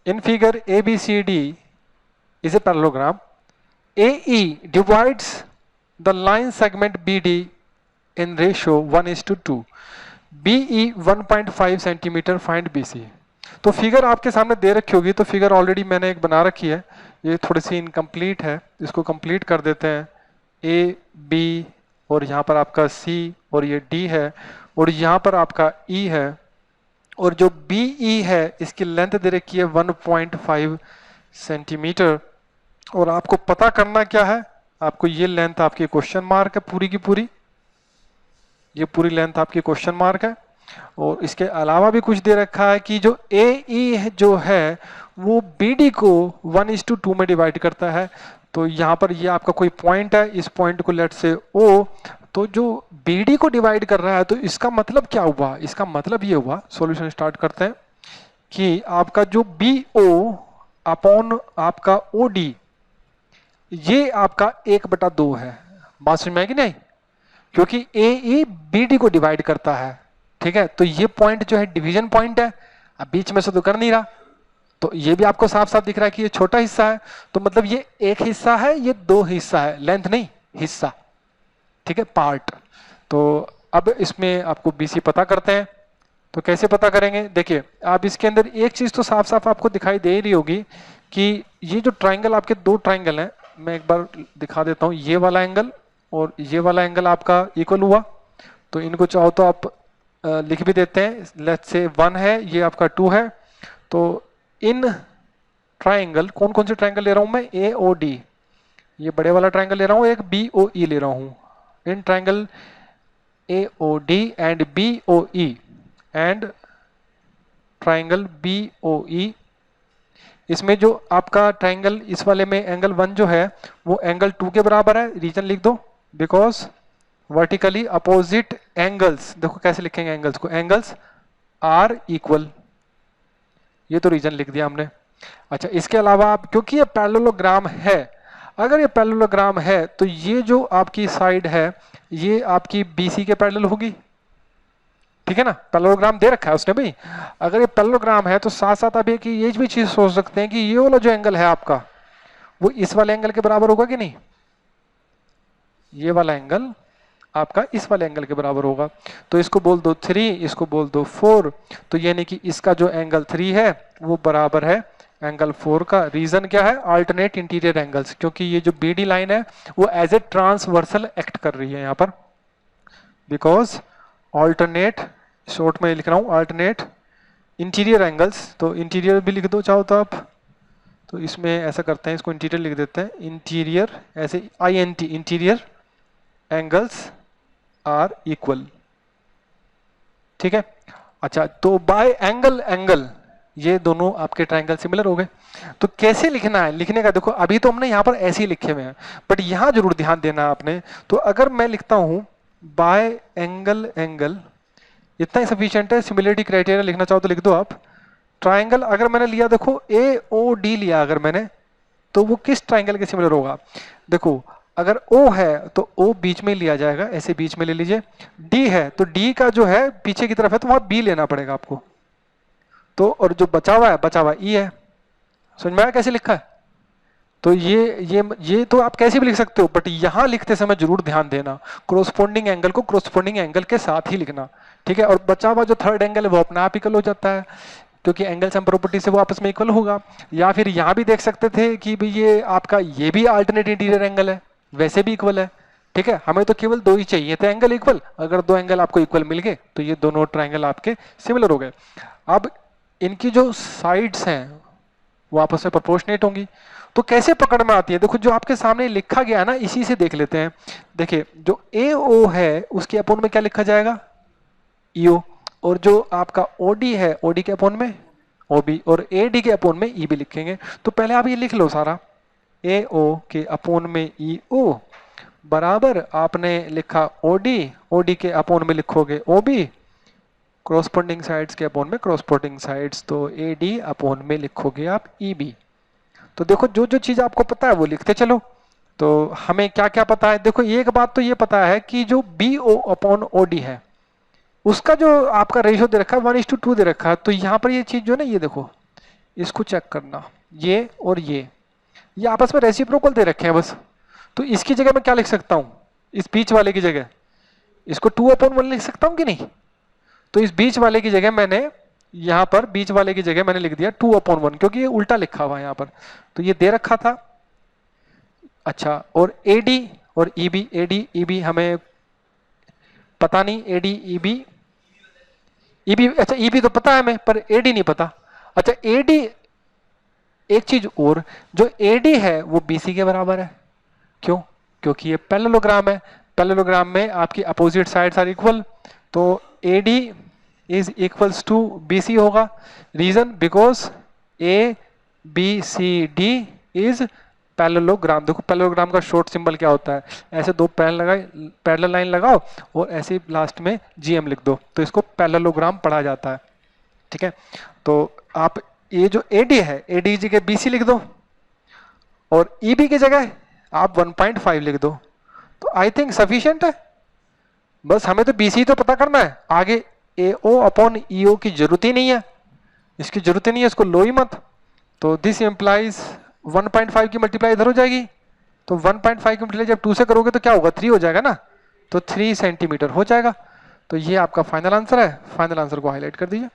In figure ABCD is a parallelogram. AE divides the line segment BD in ratio 1:2. BE 1.5 centimetre find BC। तो figure आपके सामने दे रखी होगी, तो figure already मैंने एक बना रखी है, ये थोड़ी सी इनकम्प्लीट है, इसको कंप्लीट कर देते हैं। A B और यहाँ पर आपका C और ये D है और यहाँ पर आपका E है और जो BE है इसकी लेंथ दे रखी है 1.5 सेंटीमीटर और आपको पता करना क्या है, आपको ये लेंथ आपकी क्वेश्चन मार्क है पूरी की पूरी, ये पूरी लेंथ आपकी क्वेश्चन मार्क है। और इसके अलावा भी कुछ दे रखा है कि जो AE जो है वो BD को 1:2 में डिवाइड करता है। तो यहाँ पर ये आपका कोई पॉइंट है, इस पॉइंट को लेट से O, तो जो BD को डिवाइड कर रहा है तो इसका मतलब क्या हुआ, इसका मतलब ये हुआ, सॉल्यूशन स्टार्ट करते हैं, कि आपका जो BO अपॉन आपका OD ये आपका 1/2 है। बात समझ में आएगी नहीं, क्योंकि AE BD को डिवाइड करता है, ठीक है। तो ये पॉइंट जो है डिवीजन पॉइंट है, अब बीच में से तो कर नहीं रहा, तो ये भी आपको साफ साफ दिख रहा है कि ये छोटा हिस्सा है, तो मतलब ये एक हिस्सा है, ये दो हिस्सा है, लेंथ नहीं हिस्सा, ठीक है, पार्ट। तो अब इसमें आपको BC पता करते हैं। तो कैसे पता करेंगे, देखिए आप इसके अंदर एक चीज तो साफ साफ आपको दिखाई दे रही होगी कि ये जो ट्राइंगल आपके दो ट्राइंगल हैं, मैं एक बार दिखा देता हूँ, ये वाला एंगल और ये वाला एंगल आपका इक्वल हुआ, तो इनको चाहो तो आप लिख भी देते हैं, लेट्स से 1 है, ये आपका 2 है। तो इन ट्राइंगल, कौन कौन से ट्राइंगल ले रहा हूं मैं, AOD, ये बड़े वाला ट्राइंगल ले रहा हूं, एक BOE ले रहा हूं। In triangle AOD and BOE and triangle BOE, इसमें जो आपका ट्राइंगल इस वाले में एंगल 1 जो है वो एंगल 2 के बराबर है, रीजन लिख दो, बिकॉज वर्टिकली अपोजिट एंगल्स, देखो कैसे लिखेंगे एंगल्स को, एंगल्स आर इक्वल, ये तो रीजन लिख दिया हमने। अच्छा, इसके अलावा आप, क्योंकि ये पैरेललोग्राम है, अगर ये पैरेललोग्राम है तो ये जो आपकी साइड है ये आपकी BC के पैरेलल होगी, ठीक है ना, पैरेललोग्राम दे रखा है उसने भाई। अगर ये पैरेललोग्राम है तो साथ साथ आप ये भी चीज सोच सकते हैं कि ये वाला जो एंगल है आपका वो इस वाले एंगल के बराबर होगा कि नहीं, ये वाला एंगल आपका इस वाले एंगल के बराबर होगा। तो इसको बोल दो 3, इसको बोल दो 4, तो यानी कि इसका जो एंगल 3 है वो बराबर है एंगल 4 का। रीजन क्या है, अल्टरनेट इंटीरियर एंगल्स, क्योंकि ये जो BD लाइन है वो एज ए ट्रांसवर्सल एक्ट कर रही है यहाँ पर, बिकॉज अल्टरनेट, शॉर्ट में लिख रहा हूँ अल्टरनेट इंटीरियर एंगल्स, तो इंटीरियर भी लिख दो चाहो तो आप, तो इसमें ऐसा करते हैं, इसको इंटीरियर लिख देते हैं, इंटीरियर ऐसे INT, interior angles are equal, ठीक है। अच्छा, तो बाय एंगल एंगल ये दोनों आपके ट्राइंगल सिमिलर हो गए। तो कैसे लिखना है, लिखने का देखो, अभी तो हमने यहाँ पर ऐसे ही लिखे हुए हैं, बट यहाँ जरूर ध्यान देना आपने। तो अगर मैं लिखता हूँ बाय एंगल एंगल, इतना ही सफिशिएंट है, सिमिलरिटी क्राइटेरिया लिखना चाहो तो लिख दो आप। ट्राइंगल अगर मैंने लिया, देखो AOD लिया अगर मैंने, तो वो किस ट्राइंगल के सिमिलर होगा, देखो अगर O है तो O बीच में लिया जाएगा, ऐसे बीच में ले लीजिए। D है तो D का जो है पीछे की तरफ है तो वहां B लेना पड़ेगा आपको। तो और जो बचा हुआ है E है। समझ में आया कैसे लिखा है। तो ये तो आप कैसे भी लिख सकते हो, बट यहां लिखते समय जरूर ध्यान देना, क्रोस्पोंडिंग एंगल को क्रोस्पोंडिंग एंगल के साथ ही लिखना, ठीक है। और बचा हुआ जो थर्ड एंगल है वो अपने आप इक्वल हो जाता है, क्योंकि एंगल सम प्रॉपर्टी से वो आपस में इक्वल होगा। या फिर यहां भी देख सकते थे कि भाई ये आपका ये भी अल्टरनेट इंटीरियर एंगल है, वैसे भी इक्वल है, ठीक है। हमें तो केवल दो ही चाहिए थे एंगल इक्वल, अगर दो एंगल आपको इक्वल मिल गए तो ये दोनों ट्राइंगल आपके सिमिलर हो गए। अब इनकी जो साइड्स हैं वो आपस में प्रोपोर्शनेट होंगी। तो कैसे पकड़ में आती है, देखो जो आपके सामने लिखा गया ना इसी से देख लेते हैं। देखिए जो AO है उसके अपोन में क्या लिखा जाएगा, EO, और जो आपका OD है OD के अपोन में OB, और AD के अपोन में EB लिखेंगे। तो पहले आप ये लिख लो सारा, AO के अपोन में EO बराबर आपने लिखा OD के अपोन में लिखोगे OB, क्रॉसपोंडिंग साइड्स के अपोन में क्रॉसपोंडिंग साइड्स, तो AD अपोन में लिखोगे आप EB। तो देखो जो जो चीज आपको पता है वो लिखते चलो। तो हमें क्या क्या पता है, देखो एक बात तो ये पता है कि जो BO अपॉन OD है उसका जो आपका रेशियो दे रखा है 1:2 दे रखा है। तो यहाँ पर ये चीज जो है ना, ये देखो इसको चेक करना, ये और ये आपस में रेसिप्रोकल दे रखे हैं बस। तो इसकी जगह मैं क्या लिख सकता हूं, इस बीच वाले की जगह इसको 2/1 लिख सकता हूं कि नहीं? तो इस बीच वाले की जगह मैंने यहां पर बीच वाले की जगह मैंने लिख दिया 2/1 क्योंकि ये उल्टा लिखा हुआ है यहां पर, तो ये दे रखा था। अच्छा, और AD और EB, AD EB हमें पता नहीं, AD EB अच्छा EB तो पता है हमें पर AD नहीं पता। अच्छा AD, एक चीज और, जो AD है वो BC के बराबर है। क्यों? क्योंकि ये पैरेललोग्राम है, पैरेललोग्राम में आपकी अपोजिट साइड्स आर इक्वल, तो AD is equals to BC होगा। Reason because ABCD is parallelogram. देखो पैरेललोग्राम का शॉर्ट सिंबल क्या होता है, ऐसे दो पैरेलल लाइन लगाओ और ऐसे लास्ट में GM लिख दो, तो इसको पैरेललोग्राम पढ़ा जाता है। ठीक है, तो आप ये जो AD है, AD की जगह BC लिख दो और EB की जगह आप 1.5 लिख दो, तो आई थिंक सफिशिएंट है। बस हमें तो BC तो पता करना है, आगे AO/EO की जरूरत ही नहीं है, इसकी जरूरत ही नहीं है, इसको लो ही मत। तो दिस इंप्लाइज 1.5 की मल्टीप्लाई इधर हो जाएगी, तो 1.5 की मल्टीप्लाई जब 2 से करोगे तो क्या होगा, 3 हो जाएगा ना, तो 3 सेंटीमीटर हो जाएगा। तो ये आपका फाइनल आंसर है, फाइनल आंसर को हाईलाइट कर दीजिए।